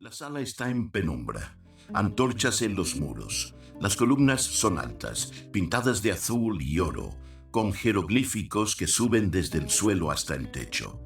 La sala está en penumbra. Antorchas en los muros. Las columnas son altas, pintadas de azul y oro, con jeroglíficos que suben desde el suelo hasta el techo.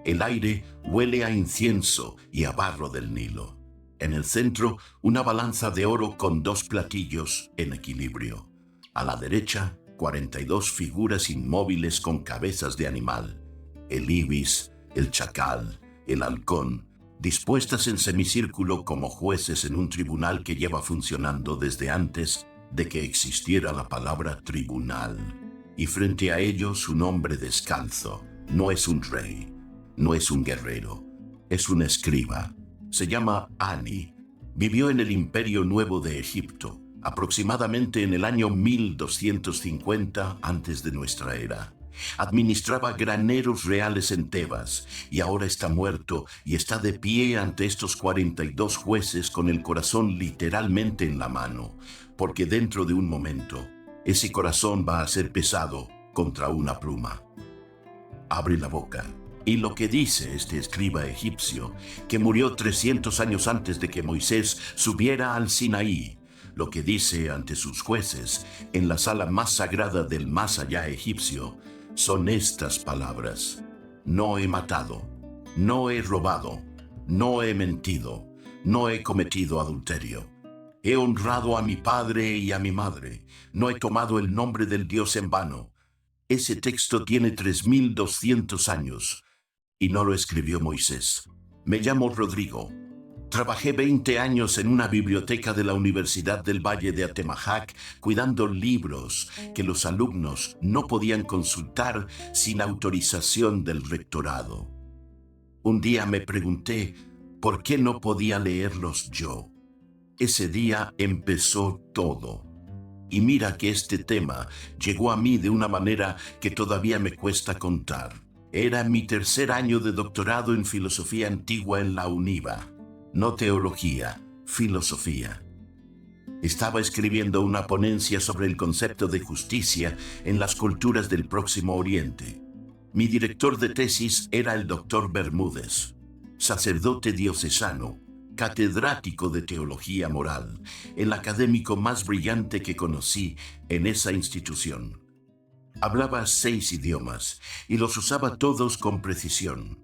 El aire huele a incienso y a barro del Nilo. En el centro, una balanza de oro con dos platillos en equilibrio. A la derecha, 42 figuras inmóviles con cabezas de animal. El ibis, el chacal, el halcón, dispuestas en semicírculo como jueces en un tribunal que lleva funcionando desde antes de que existiera la palabra tribunal. Y frente a ellos un hombre descalzo. No es un rey, no es un guerrero, es un escriba. Se llama Ani. Vivió en el Imperio Nuevo de Egipto, aproximadamente en el año 1250 antes de nuestra era. Administraba graneros reales en Tebas y ahora está muerto y está de pie ante estos 42 jueces con el corazón literalmente en la mano, porque dentro de un momento ese corazón va a ser pesado contra una pluma. Abre la boca y lo que dice este escriba egipcio, que murió 300 años antes de que Moisés subiera al Sinaí, lo que dice ante sus jueces en la sala más sagrada del más allá egipcio, son estas palabras: no he matado, no he robado, no he mentido, no he cometido adulterio. He honrado a mi padre y a mi madre, no he tomado el nombre del Dios en vano. Ese texto tiene 3200 años y no lo escribió Moisés. Me llamo Rodrigo. Trabajé 20 años en una biblioteca de la Universidad del Valle de Atemajac cuidando libros que los alumnos no podían consultar sin autorización del rectorado. Un día me pregunté por qué no podía leerlos yo. Ese día empezó todo. Y mira que este tema llegó a mí de una manera que todavía me cuesta contar. Era mi tercer año de doctorado en filosofía antigua en la UNIVA. No teología, filosofía. Estaba escribiendo una ponencia sobre el concepto de justicia en las culturas del Próximo Oriente. Mi director de tesis era el doctor Bermúdez, sacerdote diocesano, catedrático de teología moral, el académico más brillante que conocí en esa institución. Hablaba 6 idiomas y los usaba todos con precisión.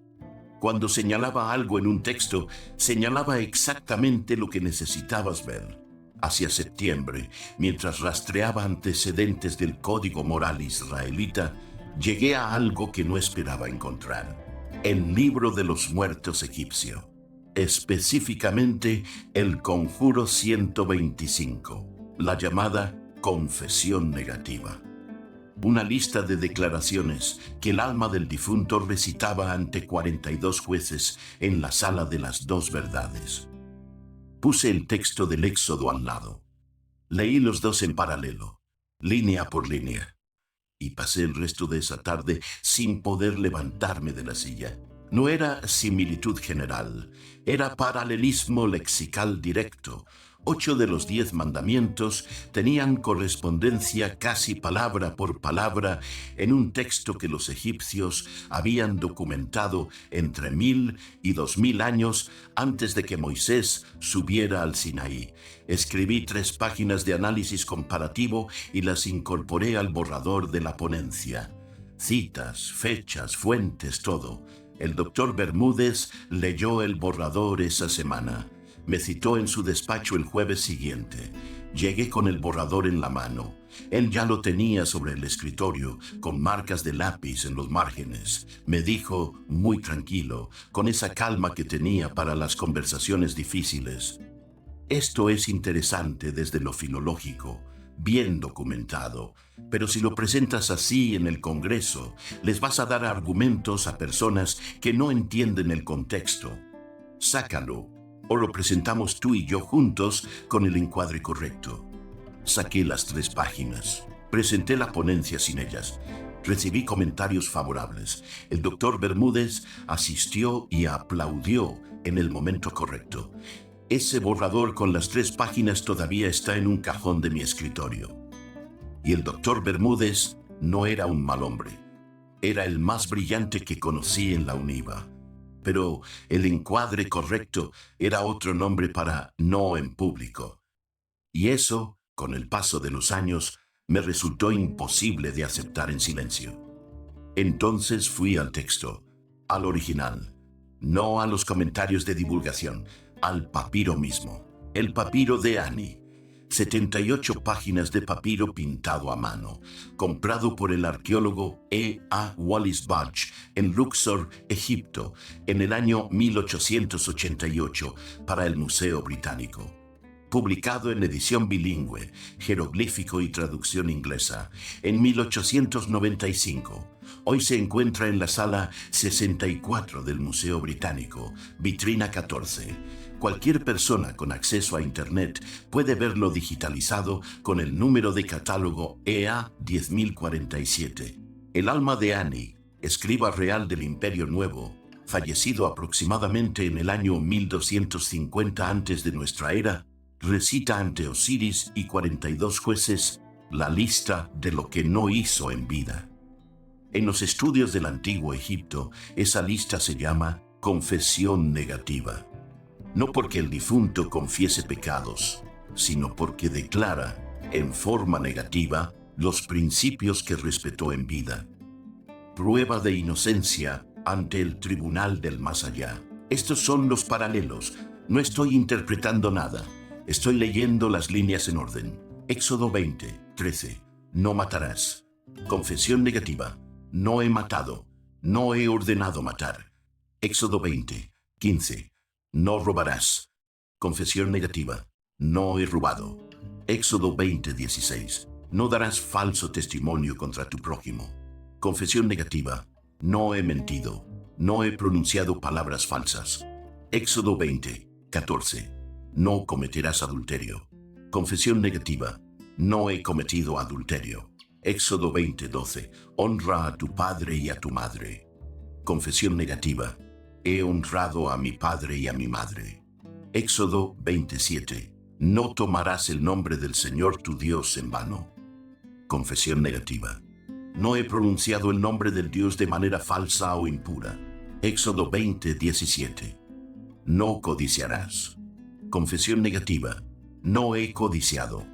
Cuando señalaba algo en un texto, señalaba exactamente lo que necesitabas ver. Hacia septiembre, mientras rastreaba antecedentes del código moral israelita, llegué a algo que no esperaba encontrar: el libro de los muertos egipcio, específicamente el Conjuro 125, la llamada confesión negativa. Una lista de declaraciones que el alma del difunto recitaba ante 42 jueces en la sala de las dos verdades. Puse el texto del Éxodo al lado. Leí los dos en paralelo, línea por línea, y pasé el resto de esa tarde sin poder levantarme de la silla. No era similitud general, era paralelismo lexical directo. 8 de los 10 mandamientos tenían correspondencia casi palabra por palabra en un texto que los egipcios habían documentado entre 1000 y 2000 años antes de que Moisés subiera al Sinaí. Escribí 3 páginas de análisis comparativo y las incorporé al borrador de la ponencia. Citas, fechas, fuentes, todo. El doctor Bermúdez leyó el borrador esa semana. Me citó en su despacho el jueves siguiente. Llegué con el borrador en la mano. Él ya lo tenía sobre el escritorio, con marcas de lápiz en los márgenes. Me dijo, muy tranquilo, con esa calma que tenía para las conversaciones difíciles: esto es interesante desde lo filológico, bien documentado, pero si lo presentas así en el Congreso, les vas a dar argumentos a personas que no entienden el contexto. Sácalo, o lo presentamos tú y yo juntos con el encuadre correcto. Saqué las 3 páginas. Presenté la ponencia sin ellas. Recibí comentarios favorables. El doctor Bermúdez asistió y aplaudió en el momento correcto. Ese borrador con las 3 páginas todavía está en un cajón de mi escritorio. Y el doctor Bermúdez no era un mal hombre. Era el más brillante que conocí en la UNIVA. pero el encuadre correcto era otro nombre para no en público. Y eso, con el paso de los años, me resultó imposible de aceptar en silencio. Entonces fui al texto, al original, no a los comentarios de divulgación, al papiro mismo, el papiro de Ani. 78 páginas de papiro pintado a mano, comprado por el arqueólogo E. A. Wallis Budge en Luxor, Egipto, en el año 1888 para el Museo Británico. Publicado en edición bilingüe, jeroglífico y traducción inglesa, en 1895. Hoy se encuentra en la sala 64 del Museo Británico, vitrina 14. Cualquier persona con acceso a Internet puede verlo digitalizado con el número de catálogo EA 10047. El alma de Ani, escriba real del Imperio Nuevo, fallecido aproximadamente en el año 1250 antes de nuestra era, recita ante Osiris y 42 jueces la lista de lo que no hizo en vida. En los estudios del Antiguo Egipto, esa lista se llama confesión negativa. No porque el difunto confiese pecados, sino porque declara, en forma negativa, los principios que respetó en vida. Prueba de inocencia ante el tribunal del más allá. Estos son los paralelos. No estoy interpretando nada. Estoy leyendo las líneas en orden. Éxodo 20, 13. No matarás. Confesión negativa. No he matado. No he ordenado matar. Éxodo 20, 15. No robarás. Confesión negativa. No he robado. Éxodo 20, 16. No darás falso testimonio contra tu prójimo. Confesión negativa. No he mentido. No he pronunciado palabras falsas. Éxodo 20, 14. No cometerás adulterio. Confesión negativa. No he cometido adulterio. Éxodo 20, 12. Honra a tu padre y a tu madre. Confesión negativa. He honrado a mi padre y a mi madre. Éxodo 27. No tomarás el nombre del Señor tu Dios en vano. Confesión negativa. No he pronunciado el nombre del Dios de manera falsa o impura. Éxodo 20, 17. No codiciarás. Confesión negativa. No he codiciado.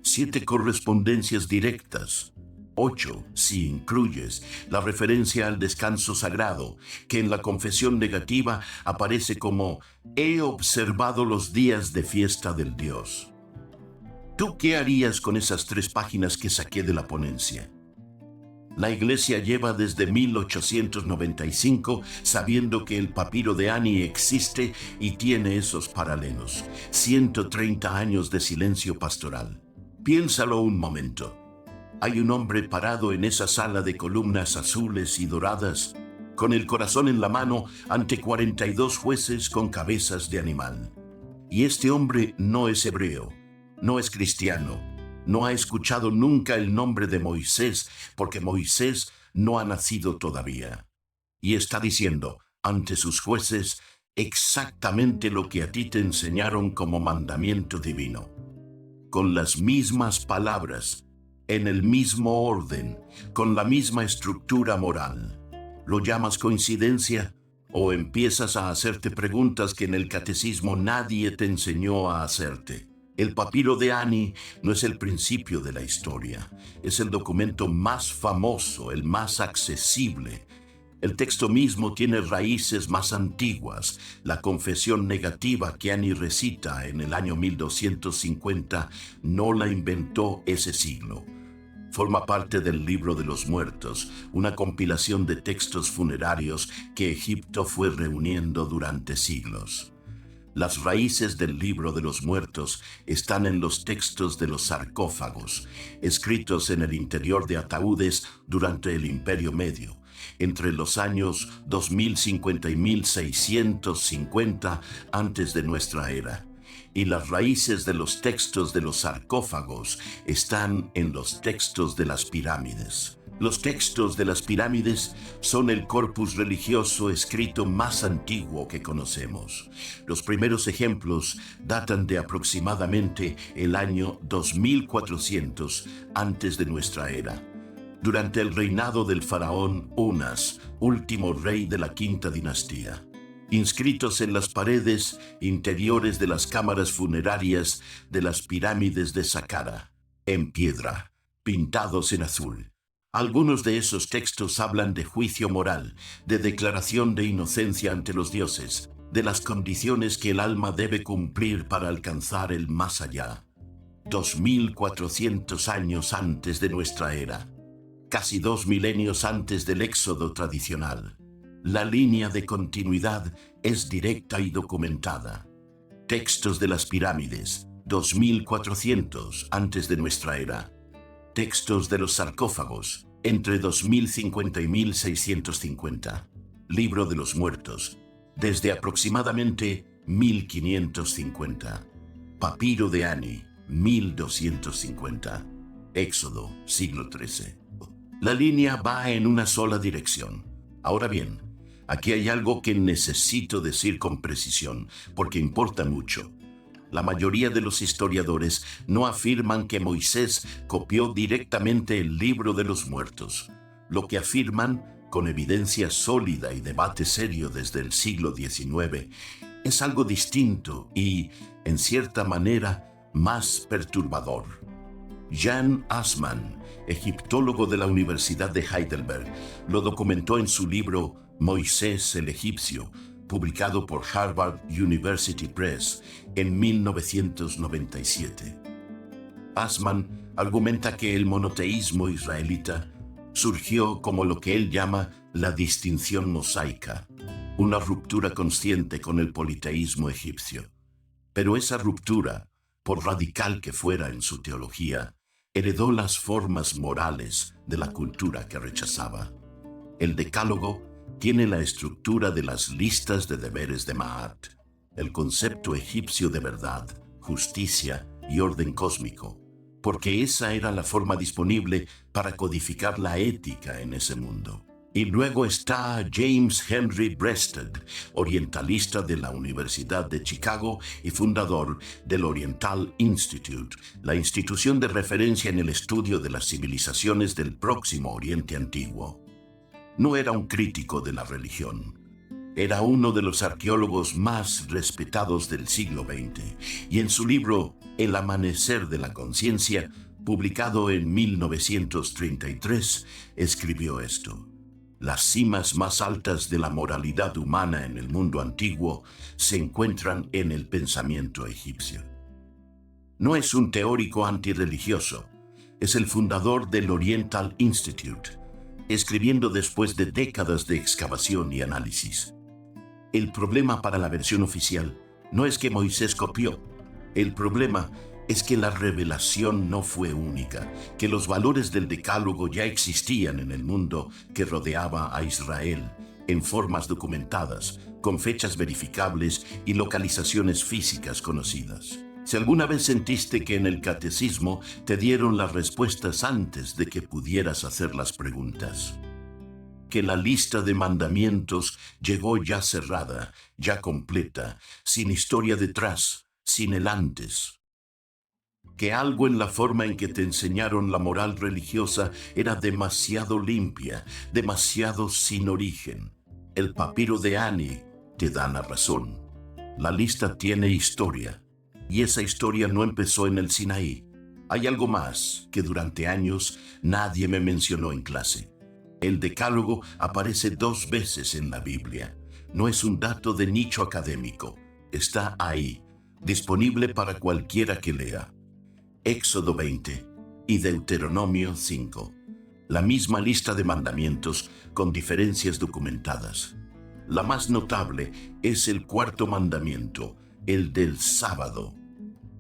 7 correspondencias directas. 8, si incluyes la referencia al descanso sagrado, que en la confesión negativa aparece como he observado los días de fiesta del Dios. ¿Tú qué harías con esas 3 páginas que saqué de la ponencia? La Iglesia lleva desde 1895 sabiendo que el papiro de Ani existe y tiene esos paralelos. 130 años de silencio pastoral. Piénsalo un momento. Hay un hombre parado en esa sala de columnas azules y doradas, con el corazón en la mano ante 42 jueces con cabezas de animal. Y este hombre no es hebreo, no es cristiano, no ha escuchado nunca el nombre de Moisés, porque Moisés no ha nacido todavía. Y está diciendo ante sus jueces exactamente lo que a ti te enseñaron como mandamiento divino. Con las mismas palabras, en el mismo orden, con la misma estructura moral. ¿Lo llamas coincidencia? ¿O empiezas a hacerte preguntas que en el catecismo nadie te enseñó a hacerte? El papiro de Ani no es el principio de la historia. Es el documento más famoso, el más accesible. El texto mismo tiene raíces más antiguas. La confesión negativa que Ani recita en el año 1250 no la inventó ese siglo. Forma parte del Libro de los Muertos, una compilación de textos funerarios que Egipto fue reuniendo durante siglos. Las raíces del Libro de los Muertos están en los textos de los sarcófagos, escritos en el interior de ataúdes durante el Imperio Medio, entre los años 2050 y 1650 antes de nuestra era. Y las raíces de los textos de los sarcófagos están en los textos de las pirámides. Los textos de las pirámides son el corpus religioso escrito más antiguo que conocemos. Los primeros ejemplos datan de aproximadamente el año 2400 antes de nuestra era, durante el reinado del faraón Unas, último rey de la quinta dinastía. inscritos en las paredes interiores de las cámaras funerarias de las pirámides de Saqqara, en piedra, pintados en azul. Algunos de esos textos hablan de juicio moral, de declaración de inocencia ante los dioses, de las condiciones que el alma debe cumplir para alcanzar el más allá. 2400 años antes de nuestra era, casi 2 milenios antes del éxodo tradicional. La línea de continuidad es directa y documentada. Textos de las pirámides, 2400 antes de nuestra era. Textos de los sarcófagos, entre 2050 y 1650. Libro de los muertos, desde aproximadamente 1550. Papiro de Ani, 1250. Éxodo, siglo XIII. La línea va en una sola dirección. Ahora bien, aquí hay algo que necesito decir con precisión, porque importa mucho. La mayoría de los historiadores no afirman que Moisés copió directamente el libro de los muertos. Lo que afirman, con evidencia sólida y debate serio desde el siglo XIX, es algo distinto y, en cierta manera, más perturbador. Jan Assmann, egiptólogo de la Universidad de Heidelberg, lo documentó en su libro Moisés el egipcio, publicado por Harvard University Press en 1997. Assmann argumenta que el monoteísmo israelita surgió como lo que él llama la distinción mosaica, una ruptura consciente con el politeísmo egipcio. Pero esa ruptura, por radical que fuera en su teología, heredó las formas morales de la cultura que rechazaba. El Decálogo tiene la estructura de las listas de deberes de Ma'at, el concepto egipcio de verdad, justicia y orden cósmico, porque esa era la forma disponible para codificar la ética en ese mundo. Y luego está James Henry Breasted, orientalista de la Universidad de Chicago y fundador del Oriental Institute, la institución de referencia en el estudio de las civilizaciones del Próximo Oriente Antiguo. No era un crítico de la religión. Era uno de los arqueólogos más respetados del siglo XX, y en su libro El amanecer de la conciencia, publicado en 1933, escribió esto: las cimas más altas de la moralidad humana en el mundo antiguo se encuentran en el pensamiento egipcio. No es un teórico antirreligioso, es el fundador del Oriental Institute, escribiendo después de décadas de excavación y análisis. El problema para la versión oficial no es que Moisés copió, el problema es que la revelación no fue única, que los valores del Decálogo ya existían en el mundo que rodeaba a Israel, en formas documentadas, con fechas verificables y localizaciones físicas conocidas. Si alguna vez sentiste que en el catecismo te dieron las respuestas antes de que pudieras hacer las preguntas, que la lista de mandamientos llegó ya cerrada, ya completa, sin historia detrás, sin el antes, que algo en la forma en que te enseñaron la moral religiosa era demasiado limpia, demasiado sin origen. El papiro de Ani te da la razón. La lista tiene historia, y esa historia no empezó en el Sinaí. Hay algo más que durante años nadie me mencionó en clase. El Decálogo aparece 2 veces en la Biblia. No es un dato de nicho académico. Está ahí, disponible para cualquiera que lea. Éxodo 20 y Deuteronomio 5. La misma lista de mandamientos con diferencias documentadas. La más notable es el 4.º mandamiento, el del sábado.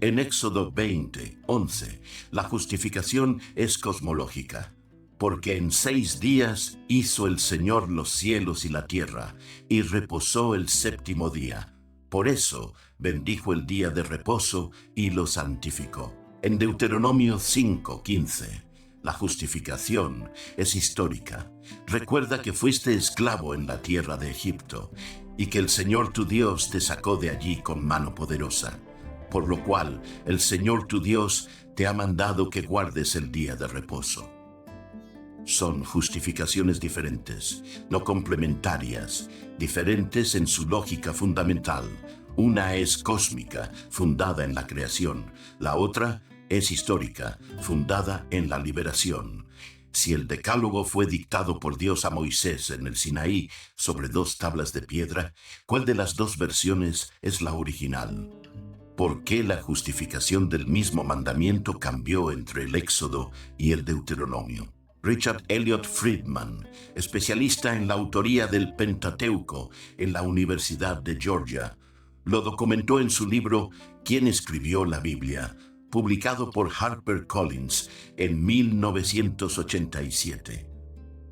En Éxodo 20:11, la justificación es cosmológica, porque en 6 días hizo el Señor los cielos y la tierra, y reposó el 7.º día. Por eso bendijo el día de reposo y lo santificó. En Deuteronomio 5:15, la justificación es histórica. Recuerda que fuiste esclavo en la tierra de Egipto y que el Señor tu Dios te sacó de allí con mano poderosa, por lo cual el Señor tu Dios te ha mandado que guardes el día de reposo. Son justificaciones diferentes, no complementarias, diferentes en su lógica fundamental. Una es cósmica, fundada en la creación. La otra es histórica, fundada en la liberación. Si el Decálogo fue dictado por Dios a Moisés en el Sinaí sobre 2 tablas de piedra, ¿cuál de las 2 versiones es la original? ¿Por qué la justificación del mismo mandamiento cambió entre el Éxodo y el Deuteronomio? Richard Elliott Friedman, especialista en la autoría del Pentateuco en la Universidad de Georgia, lo documentó en su libro ¿Quién escribió la Biblia?, publicado por HarperCollins en 1987.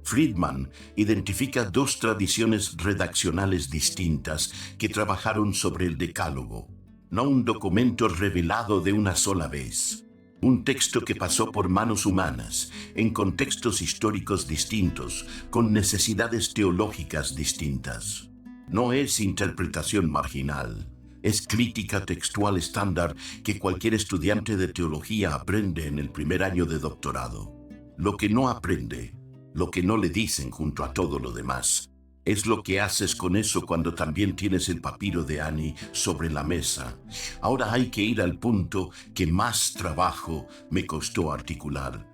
Friedman identifica 2 tradiciones redaccionales distintas que trabajaron sobre el Decálogo, no un documento revelado de una sola vez. Un texto que pasó por manos humanas, en contextos históricos distintos, con necesidades teológicas distintas. No es interpretación marginal, es crítica textual estándar que cualquier estudiante de teología aprende en el primer año de doctorado. Lo que no aprende, lo que no le dicen junto a todo lo demás, es lo que haces con eso cuando también tienes el papiro de Annie sobre la mesa. Ahora hay que ir al punto que más trabajo me costó articular,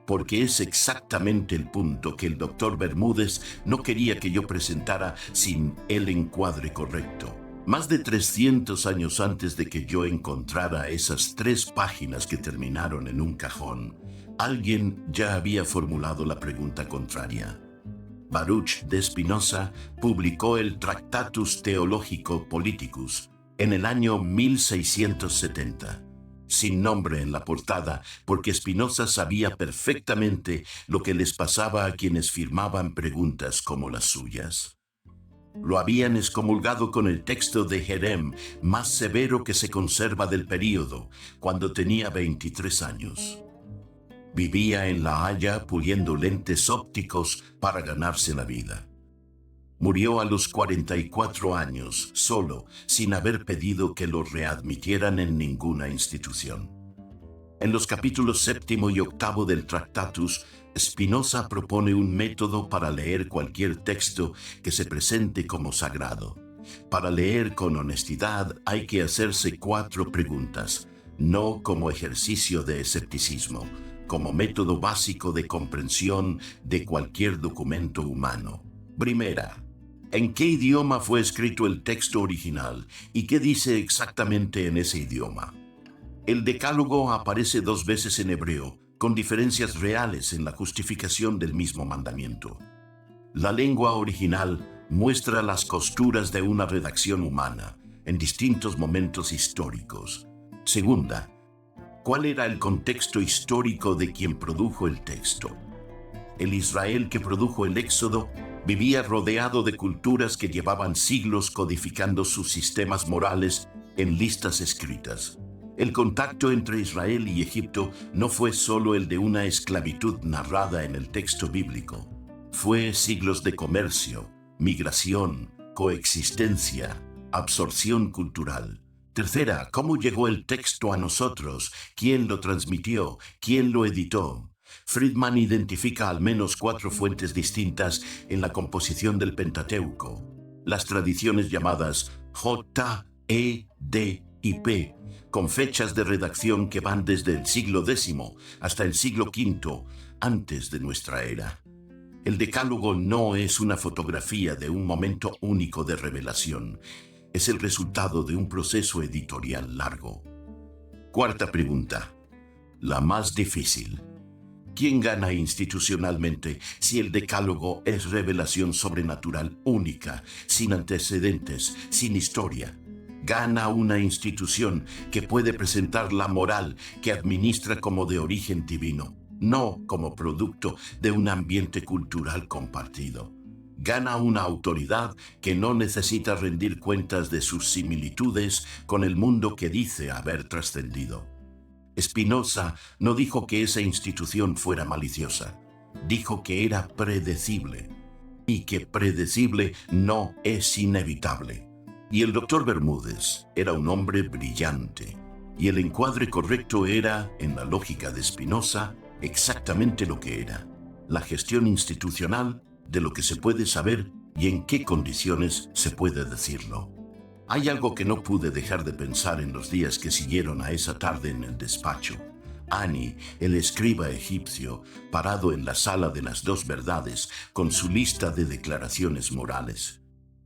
porque es exactamente el punto que el doctor Bermúdez no quería que yo presentara sin el encuadre correcto. Más de 300 años antes de que yo encontrara esas 3 páginas que terminaron en un cajón, alguien ya había formulado la pregunta contraria. Baruch de Spinoza publicó el Tractatus Theologico Politicus en el año 1670, sin nombre en la portada, porque Spinoza sabía perfectamente lo que les pasaba a quienes firmaban preguntas como las suyas. Lo habían excomulgado con el texto de Jerem, más severo que se conserva del período, cuando tenía 23 años. Vivía en La Haya puliendo lentes ópticos para ganarse la vida. Murió a los 44 años, solo, sin haber pedido que lo readmitieran en ninguna institución. En los capítulos 7º y 8º del Tractatus, Spinoza propone un método para leer cualquier texto que se presente como sagrado. Para leer con honestidad hay que hacerse 4 preguntas, no como ejercicio de escepticismo, como método básico de comprensión de cualquier documento humano. Primera, ¿en qué idioma fue escrito el texto original y qué dice exactamente en ese idioma? El Decálogo aparece 2 veces en hebreo, con diferencias reales en la justificación del mismo mandamiento. La lengua original muestra las costuras de una redacción humana en distintos momentos históricos. Segunda, ¿cuál era el contexto histórico de quien produjo el texto? El Israel que produjo el Éxodo vivía rodeado de culturas que llevaban siglos codificando sus sistemas morales en listas escritas. El contacto entre Israel y Egipto no fue solo el de una esclavitud narrada en el texto bíblico. Fue siglos de comercio, migración, coexistencia, absorción cultural. Tercera, ¿cómo llegó el texto a nosotros? ¿Quién lo transmitió? ¿Quién lo editó? Friedman identifica al menos 4 fuentes distintas en la composición del Pentateuco. Las tradiciones llamadas J, E, D y P, con fechas de redacción que van desde el siglo X hasta el siglo V antes de nuestra era. El Decálogo no es una fotografía de un momento único de revelación. Es el resultado de un proceso editorial largo. Cuarta pregunta, la más difícil. ¿Quién gana institucionalmente si el Decálogo es revelación sobrenatural única, sin antecedentes, sin historia? Gana una institución que puede presentar la moral que administra como de origen divino, no como producto de un ambiente cultural compartido. Gana una autoridad que no necesita rendir cuentas de sus similitudes con el mundo que dice haber trascendido. Spinoza no dijo que esa institución fuera maliciosa, dijo que era predecible, y que predecible no es inevitable. Y el doctor Bermúdez era un hombre brillante, y el encuadre correcto era, en la lógica de Spinoza, exactamente lo que era: la gestión institucional de lo que se puede saber y en qué condiciones se puede decirlo. Hay algo que no pude dejar de pensar en los días que siguieron a esa tarde en el despacho. Ani, el escriba egipcio, parado en la sala de las dos verdades con su lista de declaraciones morales.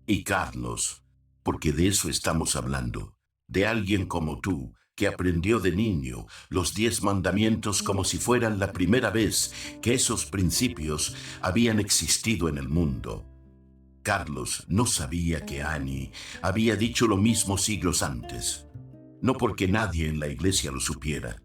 Y Carlos, porque de eso estamos hablando, de alguien como tú, que aprendió de niño los 10 mandamientos como si fueran la primera vez que esos principios habían existido en el mundo. Carlos no sabía que Ani había dicho lo mismo siglos antes, no porque nadie en la iglesia lo supiera,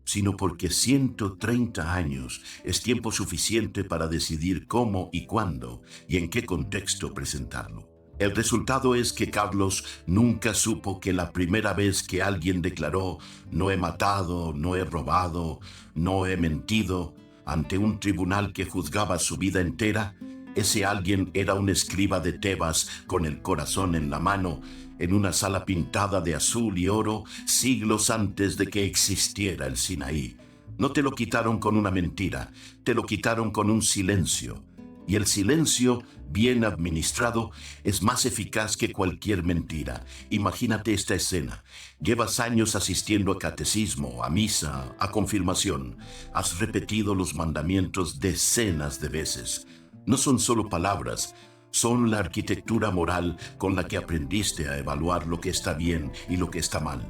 sino porque 130 años es tiempo suficiente para decidir cómo y cuándo y en qué contexto presentarlo. El resultado es que Carlos nunca supo que la primera vez que alguien declaró «no he matado, no he robado, no he mentido» ante un tribunal que juzgaba su vida entera, ese alguien era un escriba de Tebas con el corazón en la mano, en una sala pintada de azul y oro siglos antes de que existiera el Sinaí. No te lo quitaron con una mentira, te lo quitaron con un silencio. Y el silencio, bien administrado, es más eficaz que cualquier mentira. Imagínate esta escena. Llevas años asistiendo a catecismo, a misa, a confirmación. Has repetido los mandamientos decenas de veces. No son solo palabras, son la arquitectura moral con la que aprendiste a evaluar lo que está bien y lo que está mal.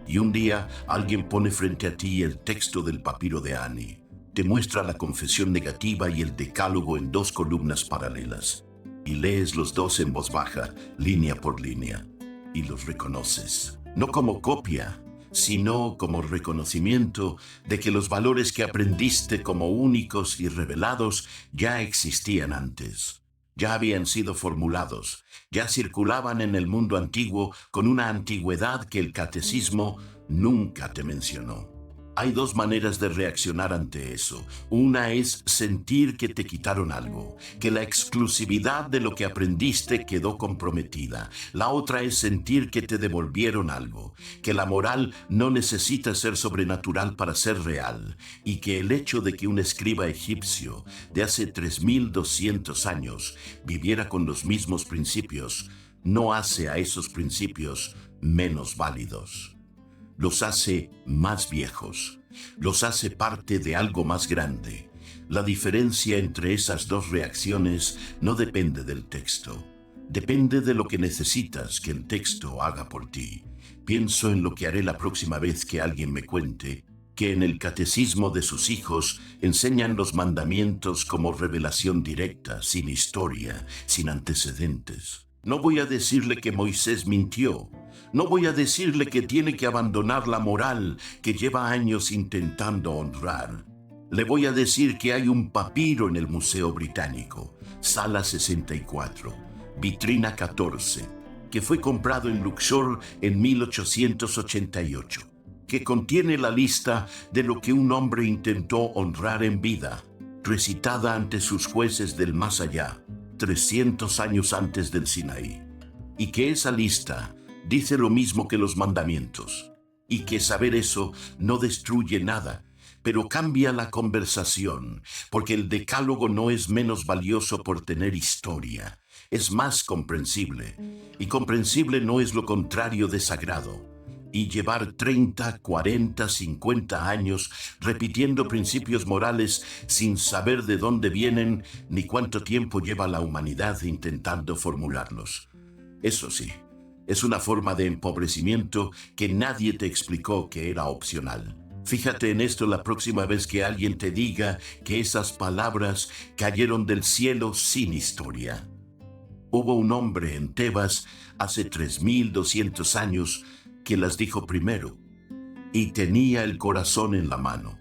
Y un día alguien pone frente a ti el texto del papiro de Ani. Te muestra la confesión negativa y el decálogo en 2 columnas paralelas. Y lees los dos en voz baja, línea por línea. Y los reconoces. No como copia, sino como reconocimiento de que los valores que aprendiste como únicos y revelados ya existían antes. Ya habían sido formulados, ya circulaban en el mundo antiguo con una antigüedad que el catecismo nunca te mencionó. Hay 2 maneras de reaccionar ante eso. Una es sentir que te quitaron algo, que la exclusividad de lo que aprendiste quedó comprometida. La otra es sentir que te devolvieron algo, que la moral no necesita ser sobrenatural para ser real, y que el hecho de que un escriba egipcio de hace 3200 años viviera con los mismos principios no hace a esos principios menos válidos. Los hace más viejos, los hace parte de algo más grande. La diferencia entre esas 2 reacciones no depende del texto, depende de lo que necesitas que el texto haga por ti. Pienso en lo que haré la próxima vez que alguien me cuente que en el catecismo de sus hijos enseñan los mandamientos como revelación directa, sin historia, sin antecedentes. No voy a decirle que Moisés mintió. No voy a decirle que tiene que abandonar la moral que lleva años intentando honrar. Le voy a decir que hay un papiro en el Museo Británico, Sala 64, Vitrina 14, que fue comprado en Luxor en 1888, que contiene la lista de lo que un hombre intentó honrar en vida, recitada ante sus jueces del más allá, 300 años antes del Sinaí, y que esa lista dice lo mismo que los mandamientos, y que saber eso no destruye nada, pero cambia la conversación, porque el decálogo no es menos valioso por tener historia, es más comprensible, y comprensible no es lo contrario de sagrado. Y llevar 30, 40, 50 años repitiendo principios morales sin saber de dónde vienen ni cuánto tiempo lleva la humanidad intentando formularlos. Eso sí, es una forma de empobrecimiento que nadie te explicó que era opcional. Fíjate en esto la próxima vez que alguien te diga que esas palabras cayeron del cielo sin historia. Hubo un hombre en Tebas hace 3200 años que las dijo primero, y tenía el corazón en la mano.